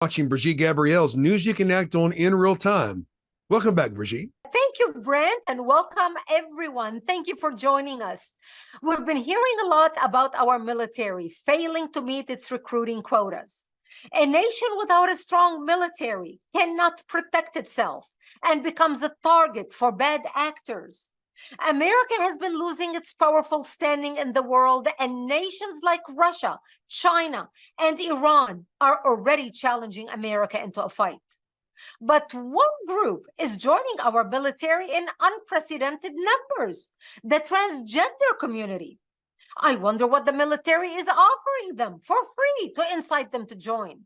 Watching Brigitte Gabriel's News You Can Act On in real time. Welcome back, Brigitte. Thank you, Brent, and welcome everyone. Thank you for joining us. We've been hearing a lot about our military failing to meet its recruiting quotas. A nation without a strong military cannot protect itself and becomes a target for bad actors. America has been losing its powerful standing in the world, and nations like Russia, China, and Iran are already challenging America into a fight. But one group is joining our military in unprecedented numbers: the transgender community. I wonder what the military is offering them for free to incite them to join.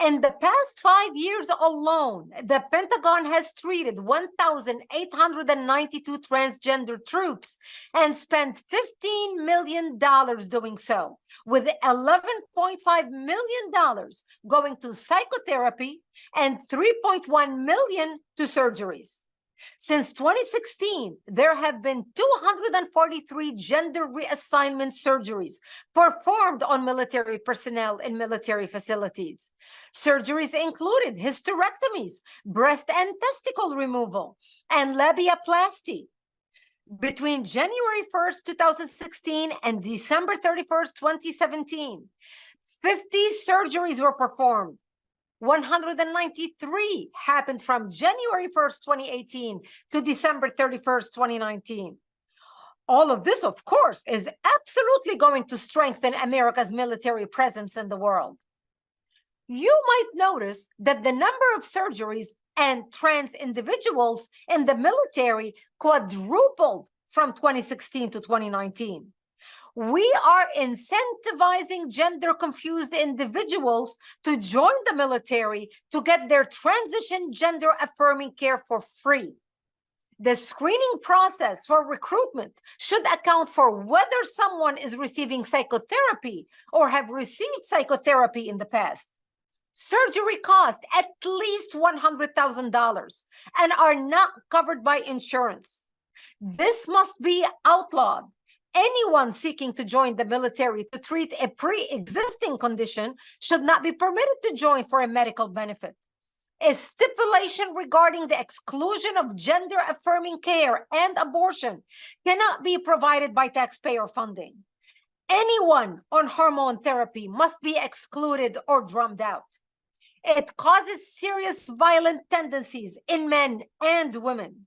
In the past 5 years alone, the Pentagon has treated 1,892 transgender troops and spent $15 million doing so, with $11.5 million going to psychotherapy and $3.1 million to surgeries. Since 2016, there have been 243 gender reassignment surgeries performed on military personnel in military facilities. Surgeries included hysterectomies, breast and testicle removal, and labiaplasty. Between January 1st, 2016 and December 31st, 2017, 50 surgeries were performed. 193 happened from January 1st, 2018 to December 31st, 2019. All of this, of course, is absolutely going to strengthen America's military presence in the world. You might notice that the number of surgeries and trans individuals in the military quadrupled from 2016 to 2019. We are incentivizing gender-confused individuals to join the military to get their transition gender-affirming care for free. The screening process for recruitment should account for whether someone is receiving psychotherapy or have received psychotherapy in the past. Surgery cost at least $100,000 and are not covered by insurance. This must be outlawed. Anyone seeking to join the military to treat a pre-existing condition should not be permitted to join for a medical benefit. A stipulation regarding the exclusion of gender-affirming care and abortion cannot be provided by taxpayer funding. Anyone on hormone therapy must be excluded or drummed out. It causes serious violent tendencies in men and women.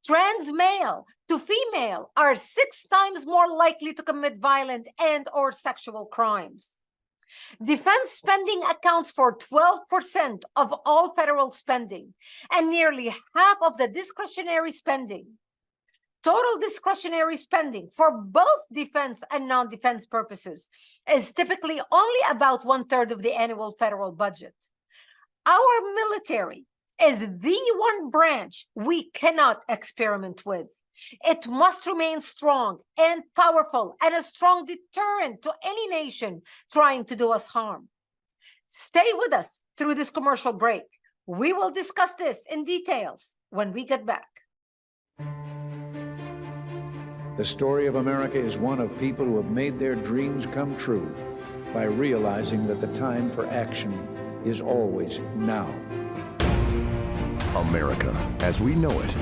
Trans male to female are 6 times more likely to commit violent and/or sexual crimes. Defense spending accounts for 12% of all federal spending and nearly half of the discretionary spending. Total discretionary spending for both defense and non-defense purposes is typically only about 1/3 of the annual federal budget. Our military is the one branch we cannot experiment with. It must remain strong and powerful and a strong deterrent to any nation trying to do us harm. Stay with us through this commercial break. We will discuss this in details when we get back. The story of America is one of people who have made their dreams come true by realizing that the time for action is always now. America, as we know it,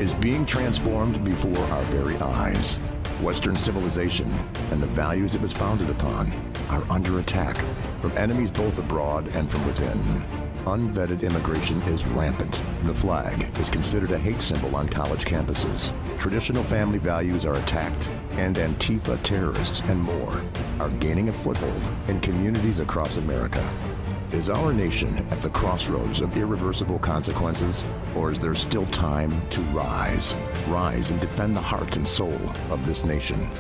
is being transformed before our very eyes. Western civilization and the values it was founded upon are under attack from enemies both abroad and from within. Unvetted immigration is rampant. The flag is considered a hate symbol on college campuses. Traditional family values are attacked, and Antifa terrorists and more are gaining a foothold in communities across America. Is our nation at the crossroads of irreversible consequences, or is there still time to rise? Rise and defend the heart and soul of this nation.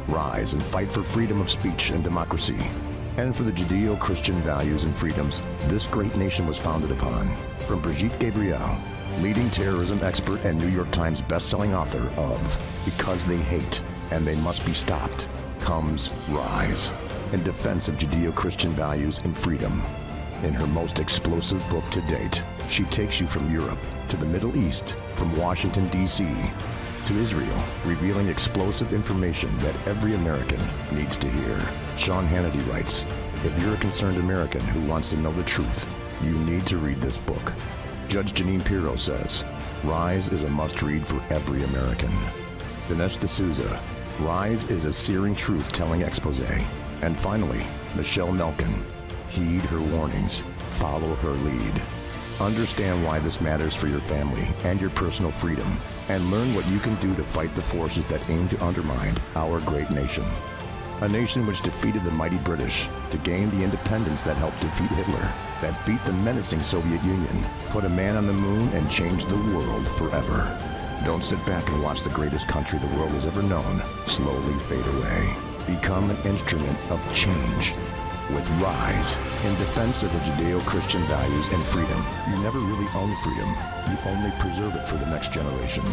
Rise and fight for freedom of speech and democracy, and for the Judeo-Christian values and freedoms this great nation was founded upon. From Brigitte Gabriel, leading terrorism expert and New York Times best-selling author of Because They Hate and They Must Be Stopped, comes Rise, in defense of Judeo-Christian values and freedom. In her most explosive book to date, she takes you from Europe to the Middle East, from Washington, D.C. to Israel, revealing explosive information that every American needs to hear. Sean Hannity writes, If you're a concerned American who wants to know the truth, you need to read this book. Judge Janine Pirro says, Rise is a must-read for every American. Dinesh D'Souza, Rise is a searing truth-telling expose. And finally, Michelle Nelkin, heed her warnings, follow her lead. Understand why this matters for your family and your personal freedom, and learn what you can do to fight the forces that aim to undermine our great nation. A nation which defeated the mighty British to gain the independence that helped defeat Hitler, that beat the menacing Soviet Union, put a man on the moon, and changed the world forever. Don't sit back and watch the greatest country the world has ever known slowly fade away. Become an instrument of change with Rise, in defense of the Judeo-Christian values and freedom. You never really own freedom. You only preserve it for the next generation.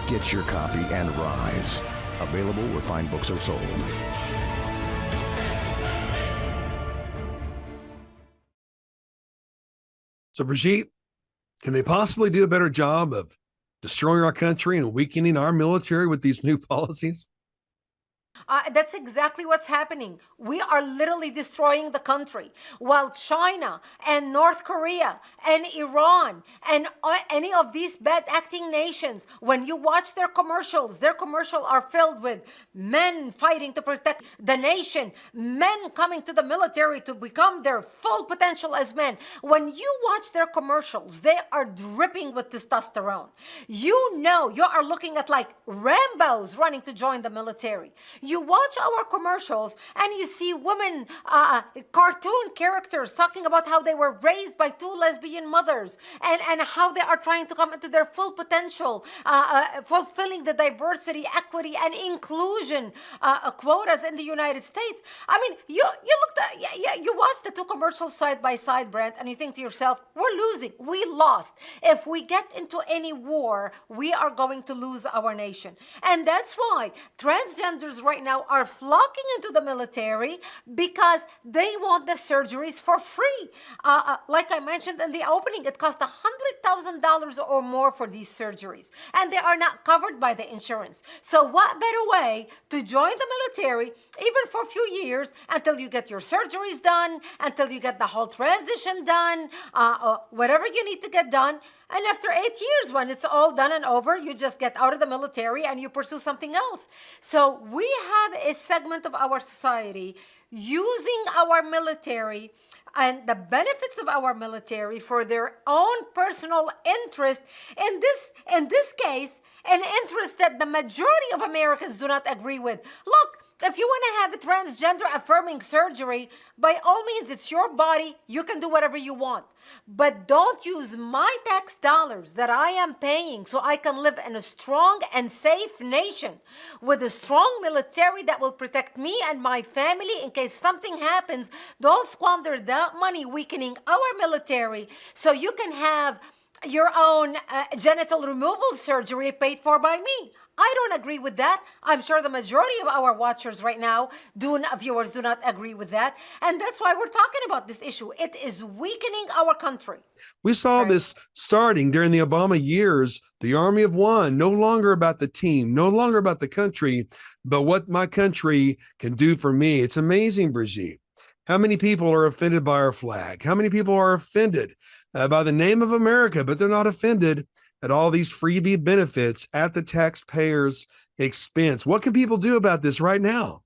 Get your copy and Rise. Available where fine books are sold. So, Brigitte, can they possibly do a better job of destroying our country and weakening our military with these new policies? That's exactly what's happening. We are literally destroying the country, while China and North Korea and Iran and any of these bad acting nations, when you watch their commercials are filled with men fighting to protect the nation, men coming to the military to become their full potential as men. When you watch their commercials, they are dripping with testosterone. You know, you are looking at like Rambos running to join the military. You watch our commercials and you see women, cartoon characters talking about how they were raised by two lesbian mothers and how they are trying to come into their full potential, fulfilling the diversity, equity, and inclusion quotas in the United States. I mean, you watch the two commercials side by side, Brent, and you think to yourself, we're losing. We lost. If we get into any war, we are going to lose our nation. And that's why transgenders right now are flocking into the military, because they want the surgeries for free. Like I mentioned in the opening, it costs $100,000 or more for these surgeries, and they are not covered by the insurance. So what better way to join the military, even for a few years, until you get your surgeries done, until you get the whole transition done, whatever you need to get done. And after 8 years, when it's all done and over, you just get out of the military and you pursue something else. So we have a segment of our society using our military and the benefits of our military for their own personal interest. In this case, an interest that the majority of Americans do not agree with. Look, if you want to have a transgender affirming surgery, by all means, it's your body. You can do whatever you want. But don't use my tax dollars that I am paying so I can live in a strong and safe nation with a strong military that will protect me and my family in case something happens. Don't squander that money weakening our military so you can have your own genital removal surgery paid for by me. I don't agree with that. I'm sure the majority of our watchers right now, viewers, do not agree with that. And that's why we're talking about this issue. It is weakening our country. We saw this starting during the Obama years, the Army of One, no longer about the team, no longer about the country, but what my country can do for me. It's amazing, Brigitte, how many people are offended by our flag? How many people are offended by the name of America, but they're not offended at all these freebie benefits at the taxpayer's expense? What can people do about this right now?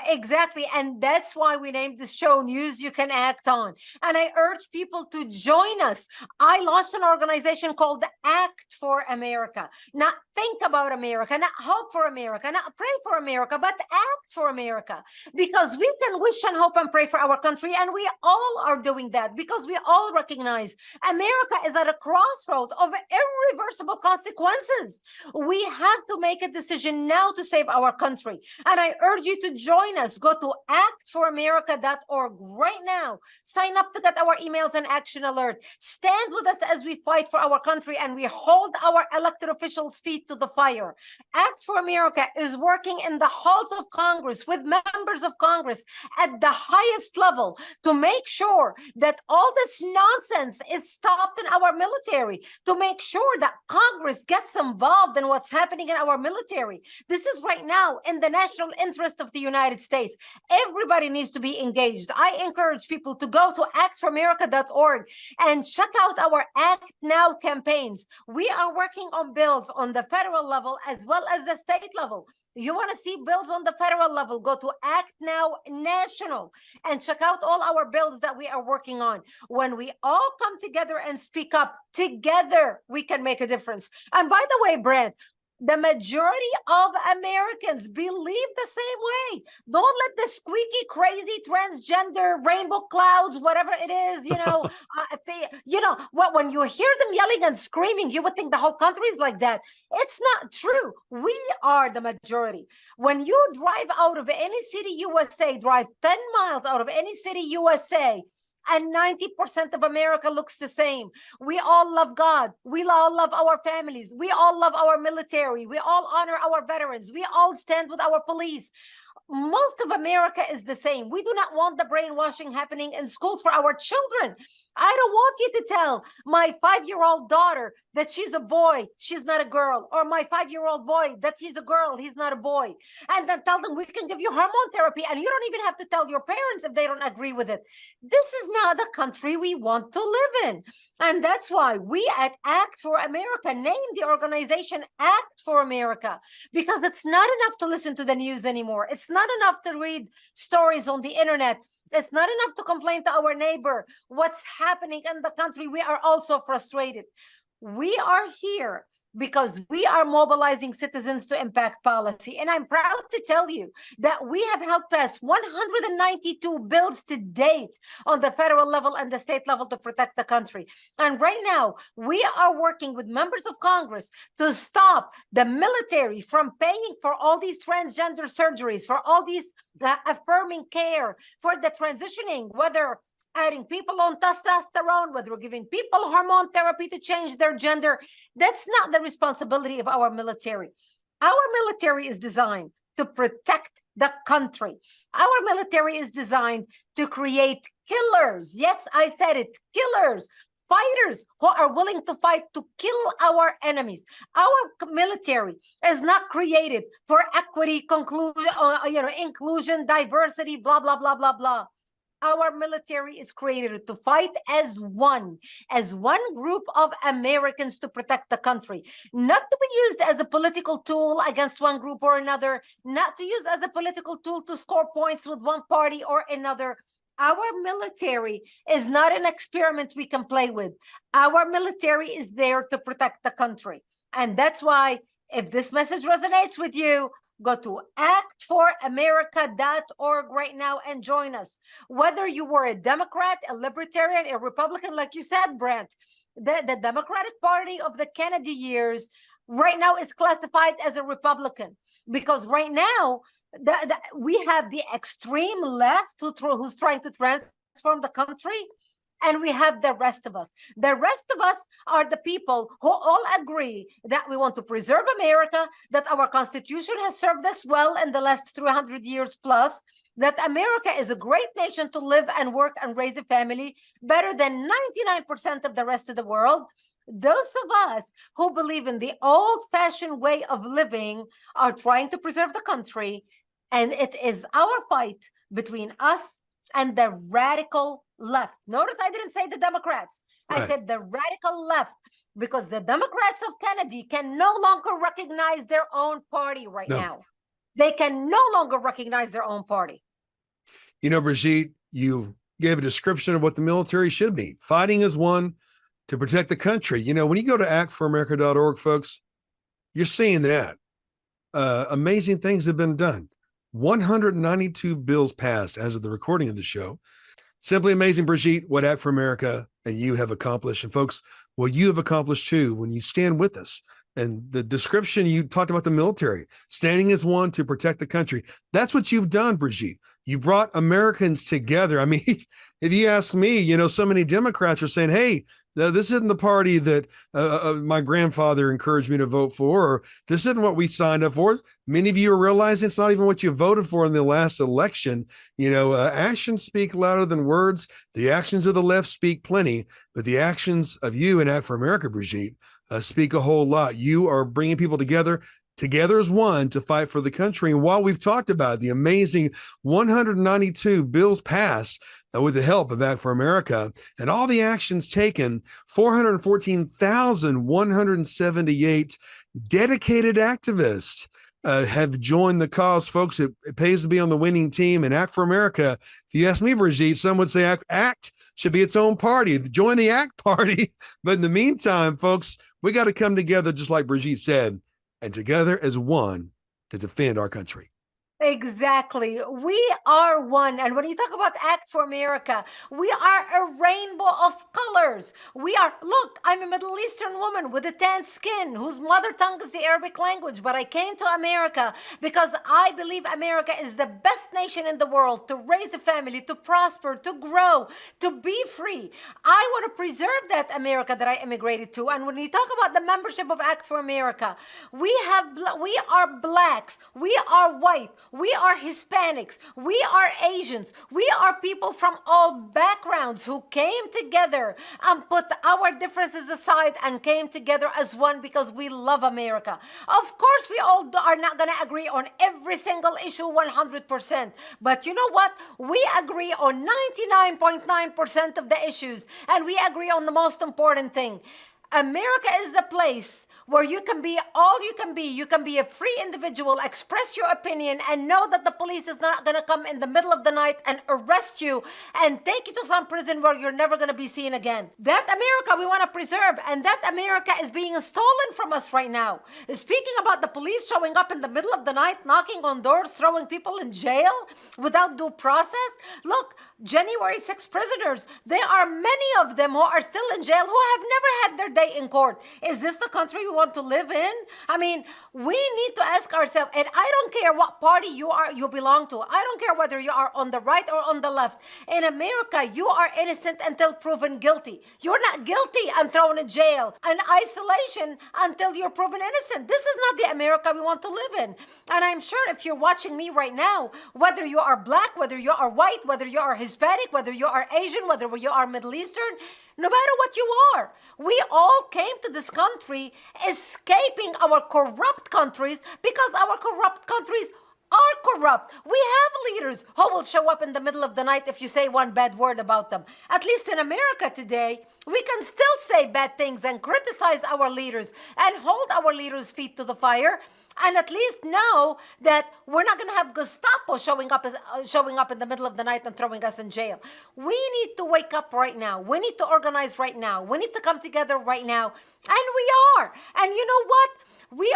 Exactly. And that's why we named this show News You Can Act On. And I urge people to join us. I launched an organization called Act for America. Not think about America, not hope for America, not pray for America, but act for America. Because we can wish and hope and pray for our country. And we all are doing that because we all recognize America is at a crossroad of irreversible consequences. We have to make a decision now to save our country. And I urge you to join us. Go to actforamerica.org right now. Sign up to get our emails and action alert. Stand with us as we fight for our country and we hold our elected officials' feet to the fire. Act for America is working in the halls of Congress with members of Congress at the highest level to make sure that all this nonsense is stopped in our military, to make sure that Congress gets involved in what's happening in our military. This is right now in the national interest of the United States. Everybody needs to be engaged. I encourage people to go to actforamerica.org and check out our Act Now campaigns. We are working on bills on the federal level as well as the state level. You want to see bills on the federal level, go to Act Now National and check out all our bills that we are working on. When we all come together and speak up, together we can make a difference. And by the way, Brent, the majority of Americans believe the same way. Don't let the squeaky, crazy, transgender, rainbow clouds, whatever it is, when you hear them yelling and screaming, you would think the whole country is like that. It's not true. We are the majority. When you drive out of any city, USA, drive 10 miles out of any city, USA, and 90% of America looks the same. We all love God. We all love our families. We all love our military. We all honor our veterans. We all stand with our police. Most of America is the same. We do not want the brainwashing happening in schools for our children. I don't want you to tell my 5-year-old daughter that she's a boy, she's not a girl, or my 5-year-old boy that he's a girl, he's not a boy. And then tell them we can give you hormone therapy, and you don't even have to tell your parents if they don't agree with it. This is not the country we want to live in. And that's why we at Act for America named the organization Act for America, because it's not enough to listen to the news anymore. It's not enough to read stories on the internet. It's not enough to complain to our neighbor what's happening in the country. We are also frustrated. We are here because we are mobilizing citizens to impact policy. And I'm proud to tell you that we have helped pass 192 bills to date on the federal level and the state level to protect the country. And right now, we are working with members of Congress to stop the military from paying for all these transgender surgeries, for all these affirming care, for the transitioning, whether adding people on testosterone, whether we're giving people hormone therapy to change their gender. That's not the responsibility of our military. Our military is designed to protect the country. Our military is designed to create killers. Yes, I said it, killers. Fighters who are willing to fight to kill our enemies. Our military is not created for equity, inclusion, diversity, blah, blah, blah, blah, blah. Our military is created to fight as one group of Americans to protect the country, not to be used as a political tool against one group or another, not to use as a political tool to score points with one party or another. Our military is not an experiment we can play with. Our military is there to protect the country. And that's why, if this message resonates with you, go to actforamerica.org right now and join us. Whether you were a Democrat, a Libertarian, a Republican, like you said, Brent, the Democratic Party of the Kennedy years right now is classified as a Republican, because right now we have the extreme left who's trying to transform the country, and we have the rest of us. The rest of us are the people who all agree that we want to preserve America, that our Constitution has served us well in the last 300 years plus, that America is a great nation to live and work and raise a family, better than 99% of the rest of the world. Those of us who believe in the old-fashioned way of living are trying to preserve the country, and it is our fight between us and the radical left. Notice I didn't say the Democrats. Right. I said the radical left, because the Democrats of Kennedy can no longer recognize their own party right now. They can no longer recognize their own party. You know, Brigitte, you gave a description of what the military should be. Fighting as one to protect the country. You know, when you go to actforamerica.org, folks, you're seeing that. Amazing things have been done. 192 bills passed as of the recording of the show. Simply amazing, Brigitte, what Act for America and you have accomplished. And folks, what you have accomplished too, when you stand with us. And the description, you talked about the military, standing as one to protect the country. That's what you've done, Brigitte. You brought Americans together. I mean, if you ask me, you know, so many Democrats are saying, hey, this isn't the party that my grandfather encouraged me to vote for, or this isn't what we signed up for. Many of you are realizing it's not even what you voted for in the last election. You know, actions speak louder than words. The actions of the left speak plenty, but the actions of you and Act for America, Brigitte, speak a whole lot. You are bringing people together. together as one to fight for the country. And while we've talked about the amazing 192 bills passed with the help of Act for America and all the actions taken, 414,178 dedicated activists have joined the cause, folks. It pays to be on the winning team. And Act for America, if you ask me, Brigitte, some would say ACT should be its own party. Join the ACT party. But in the meantime, folks, we got to come together, just like Brigitte said, and together as one to defend our country. Exactly. We are one. And when you talk about Act for America, we are a rainbow of colors. We are, look, I'm a Middle Eastern woman with a tanned skin whose mother tongue is the Arabic language, but I came to America because I believe America is the best nation in the world to raise a family, to prosper, to grow, to be free. I want to preserve that America that I immigrated to. And when you talk about the membership of Act for America, we are blacks, we are white, we are Hispanics, we are Asians, we are people from all backgrounds who came together and put our differences aside and came together as one because we love America. Of course, we all are not going to agree on every single issue 100%, but you know what? We agree on 99.9% of the issues, and we agree on the most important thing. America is the place where you can be all you can be. You can be a free individual, express your opinion, and know that the police is not going to come in the middle of the night and arrest you and take you to some prison where you're never going to be seen again. That America we want to preserve, and that America is being stolen from us right now. Speaking about the police showing up in the middle of the night, knocking on doors, throwing people in jail without due process. Look, January 6 prisoners, there are many of them who are still in jail who have never had their day in court. Is this the country we want to live in? I mean, we need to ask ourselves, and I don't care what party you belong to. I don't care whether you are on the right or on the left. In America, you are innocent until proven guilty. You're not guilty and thrown in jail and isolation until you're proven innocent. This is not the America we want to live in. And I'm sure if you're watching me right now, whether you are black, whether you are white, whether you are Hispanic, whether you are Asian, whether you are Middle Eastern, no matter what you are, we all came to this country escaping our corrupt countries because our corrupt countries are corrupt. We have leaders who will show up in the middle of the night if you say one bad word about them. At least in America today, we can still say bad things and criticize our leaders and hold our leaders' feet to the fire. And at least know that we're not going to have Gestapo showing up in the middle of the night and throwing us in jail. We need to wake up right now. We need to organize right now. We need to come together right now. And we are. And you know what?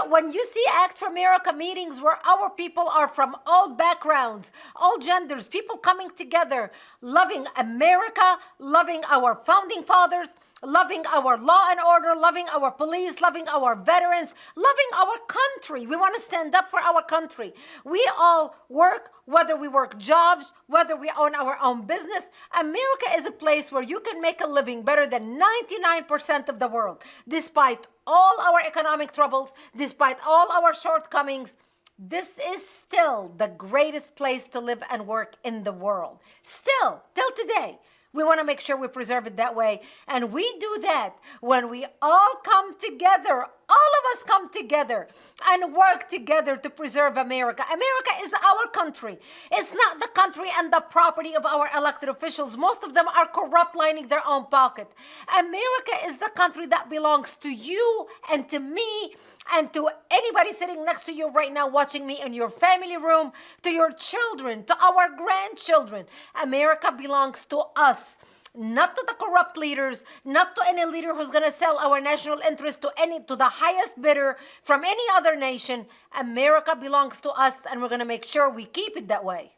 When you see Act for America meetings where our people are from all backgrounds, all genders, people coming together, loving America, loving our founding fathers, loving our law and order, loving our police, loving our veterans, loving our country. We want to stand up for our country. We all work, whether we work jobs, whether we own our own business. America is a place where you can make a living better than 99% of the world. Despite all our economic troubles, despite all our shortcomings, this is still the greatest place to live and work in the world. Still, till today. We want to make sure we preserve it that way. And we do that when we all come together, all of us come together and work together to preserve America. America is our country. It's not the country and the property of our elected officials. Most of them are corrupt, lining their own pocket. America is the country that belongs to you and to me and to anybody sitting next to you right now watching me in your family room, to your children, to our grandchildren. America belongs to us, not to the corrupt leaders, not to any leader who's going to sell our national interest to the highest bidder from any other nation. America belongs to us, and we're going to make sure we keep it that way.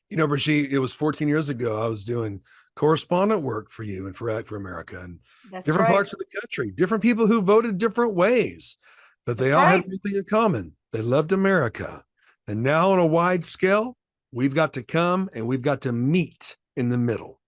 You know, Brigitte, it was 14 years ago I was doing correspondent work for you and for Act for America, and That's different right. parts of the country, different people who voted different ways, but they That's all right. had one thing in common. They loved America. And now on a wide scale, we've got to come and we've got to meet in the middle.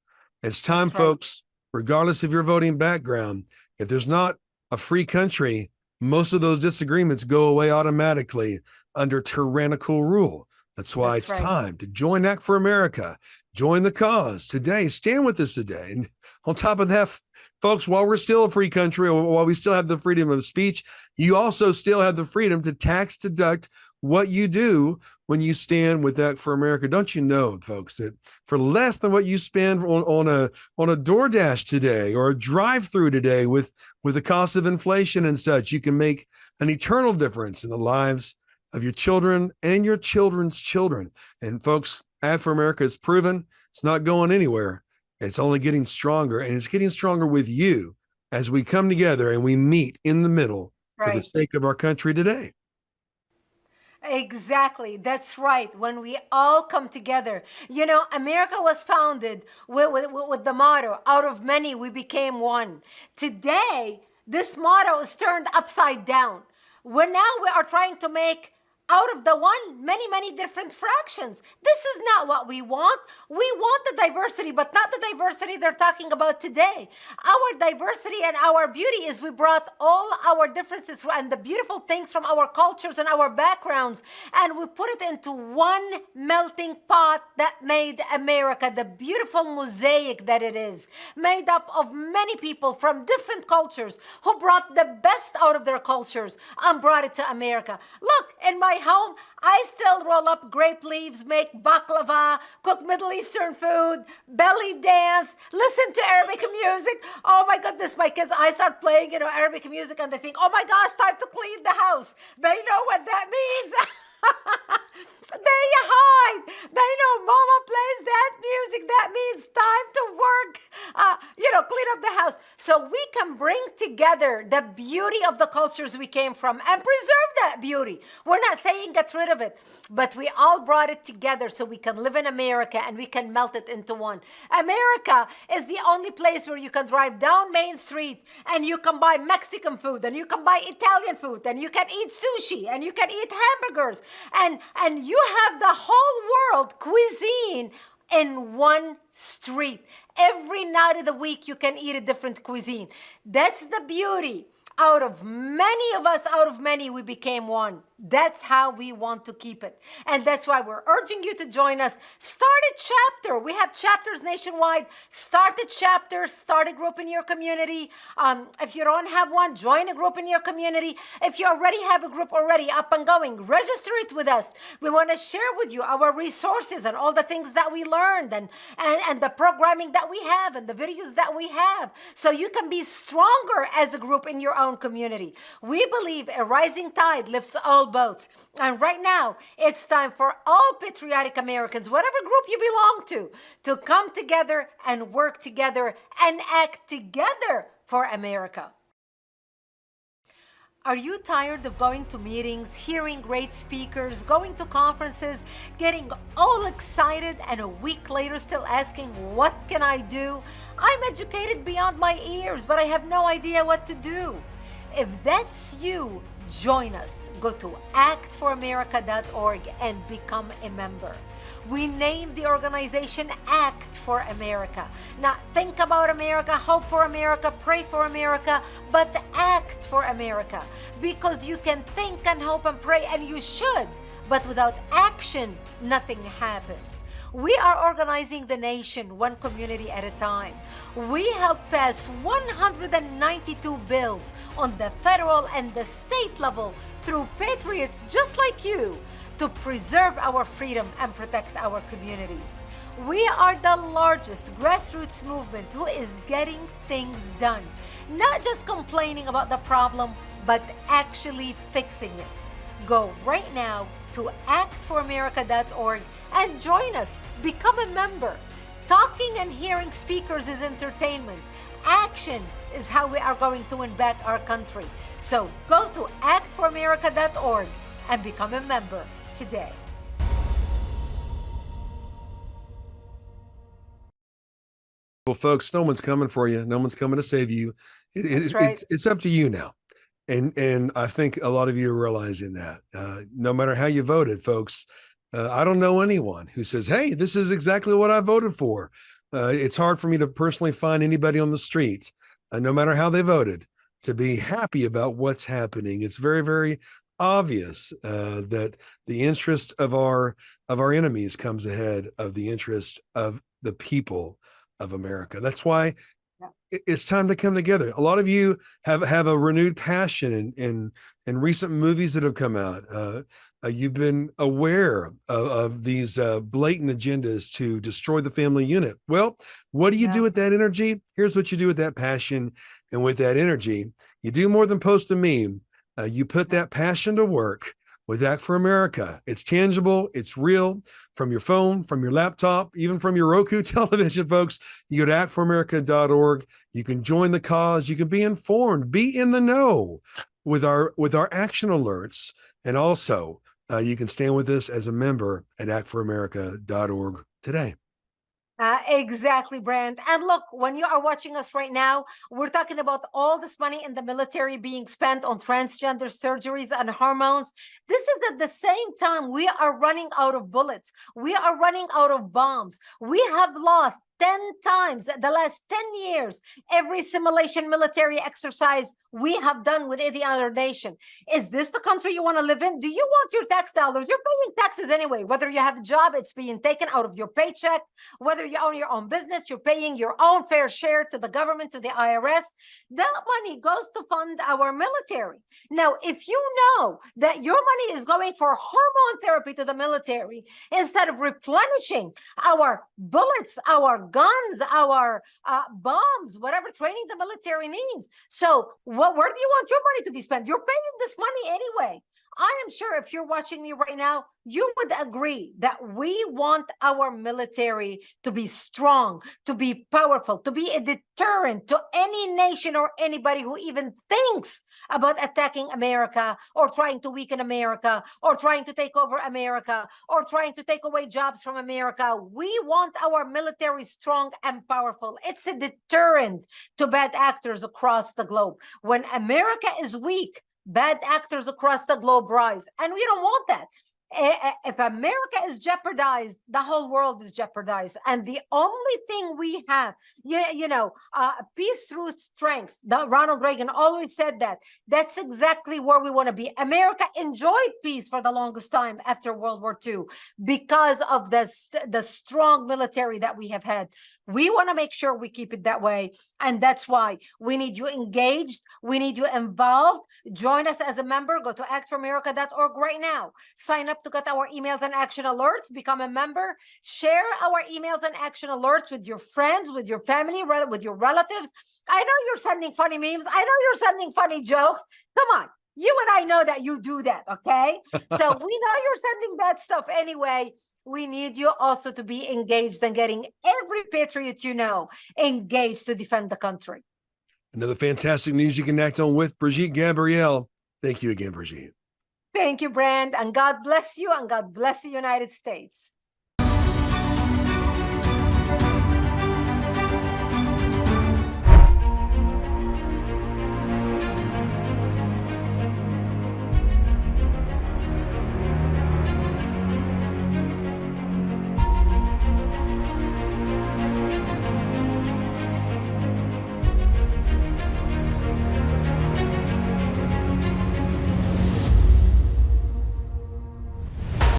It's time, That's right. folks, regardless of your voting background, if there's not a free country, most of those disagreements go away automatically under tyrannical rule. That's why That's it's right. time to join Act for America, join the cause today, stand with us today. And On top of that, folks, while we're still a free country, or while we still have the freedom of speech, you also still have the freedom to tax deduct what you do when you stand with Act for America. Don't you know, folks, that for less than what you spend on a DoorDash today or a drive-through today with the cost of inflation and such, you can make an eternal difference in the lives of your children and your children's children. And folks, Act for America has proven it's not going anywhere. It's only getting stronger, and it's getting stronger with you as we come together and we meet in the middle for the sake of our country today. Exactly. That's right. When we all come together, you know, America was founded with the motto, out of many, we became one. Today, this motto is turned upside down. We are trying to make out of the one, many different fractions. This is not what we want. We want the diversity, but not the diversity they're talking about today. Our diversity and our beauty is we brought all our differences and the beautiful things from our cultures and our backgrounds, and we put it into one melting pot that made America the beautiful mosaic that it is, made up of many people from different cultures who brought the best out of their cultures and brought it to America. Look, in my home, I still roll up grape leaves, make baklava, cook Middle Eastern food, belly dance, listen to Arabic music. Oh my goodness, my kids, I start playing, Arabic music and they think, oh my gosh, time to clean the house. They know what that means. They hide. They know mama plays that music. That means time to work, clean up the house. So we can bring together the beauty of the cultures we came from and preserve that beauty. We're not saying get rid of it, but we all brought it together so we can live in America and we can melt it into one. America is the only place where you can drive down Main Street and you can buy Mexican food and you can buy Italian food and you can eat sushi and you can eat hamburgers and you have the whole world cuisine in one street. Every night of the week, you can eat a different cuisine. That's the beauty. Out of many of us, out of many, we became one. That's how we want to keep it. And that's why we're urging you to join us. Start a chapter. We have chapters nationwide. Start a chapter. Start a group in your community. If you don't have one, join a group in your community. If you already have a group already up and going, register it with us. We want to share with you our resources and all the things that we learned and the programming that we have and the videos that we have. So you can be stronger as a group in your own community. We believe a rising tide lifts all boats. And right now, it's time for all patriotic Americans, whatever group you belong to come together and work together and act together for America. Are you tired of going to meetings, hearing great speakers, going to conferences, getting all excited, and a week later still asking, what can I do? I'm educated beyond my ears, but I have no idea what to do. If that's you, join us. Go to actforamerica.org and become a member. We named the organization Act for America. Not think about America, hope for America, pray for America, but act for America. Because you can think and hope and pray, and you should, but without action, nothing happens. We are organizing the nation one community at a time. We helped pass 192 bills on the federal and the state level through patriots just like you to preserve our freedom and protect our communities. We are the largest grassroots movement who is getting things done, not just complaining about the problem, but actually fixing it. Go right now to actforamerica.org and join us. Become a member. Talking and hearing speakers is entertainment. Action is how we are going to win back our country. So go to actforamerica.org and become a member today. Well, folks, no one's coming for you. No one's coming to save you. That's right. It's up to you now. And I think a lot of you are realizing that. No matter how you voted, folks, I don't know anyone who says, hey, this is exactly what I voted for. It's hard for me to personally find anybody on the street, no matter how they voted, to be happy about what's happening. It's very, very obvious that the interest of our enemies comes ahead of the interest of the people of America. That's why it's time to come together. A lot of you have a renewed passion in recent movies that have come out. You've been aware of these blatant agendas to destroy the family unit. Well, what do you do with that energy? Here's what you do with that passion and with that energy. You do more than post a meme. You put that passion to work with Act for America. It's tangible, it's real, from your phone, from your laptop, even from your Roku television, folks. You go to actforamerica.org. You can join the cause. You can be informed, be in the know with our action alerts. And also, you can stand with us as a member at actforamerica.org today. Exactly, Brand. And look, when you are watching us right now, we're talking about all this money in the military being spent on transgender surgeries and hormones. This is at the same time we are running out of bullets. We are running out of bombs. We have lost 10 times the last 10 years every simulation military exercise we have done with any other nation. Is this the country you want to live in? Do you want your tax dollars? You're paying taxes anyway. Whether you have a job, it's being taken out of your paycheck. Whether you own your own business, you're paying your own fair share to the government, to the IRS. That money goes to fund our military. Now, if you know that your money is going for hormone therapy to the military instead of replenishing our bullets, our guns, our bombs, whatever training the military needs. So where do you want your money to be spent? You're paying this money anyway. I am sure if you're watching me right now, you would agree that we want our military to be strong, to be powerful, to be a deterrent to any nation or anybody who even thinks about attacking America or trying to weaken America or trying to take over America or trying to take away jobs from America. We want our military strong and powerful. It's a deterrent to bad actors across the globe. When America is weak, bad actors across the globe rise. And we don't want that. If America is jeopardized, the whole world is jeopardized. And the only thing we have, peace through strength. Ronald Reagan always said that. That's exactly where we want to be. America enjoyed peace for the longest time after World War II because of the strong military that we have had. We want to make sure we keep it that way. And that's why we need you engaged. We need you involved. Join us as a member. Go to actforamerica.org right now. Sign up to get our emails and action alerts. Become a member. Share our emails and action alerts with your friends, with your family, with your relatives. I know you're sending funny memes. I know you're sending funny jokes. Come on. You and I know that you do that, okay? So we know you're sending that stuff anyway. We need you also to be engaged and getting every patriot you know engaged to defend the country. Another fantastic news you can act on with Brigitte Gabriel. Thank you again, Brigitte. Thank you, Brand, and God bless you, and God bless the United States.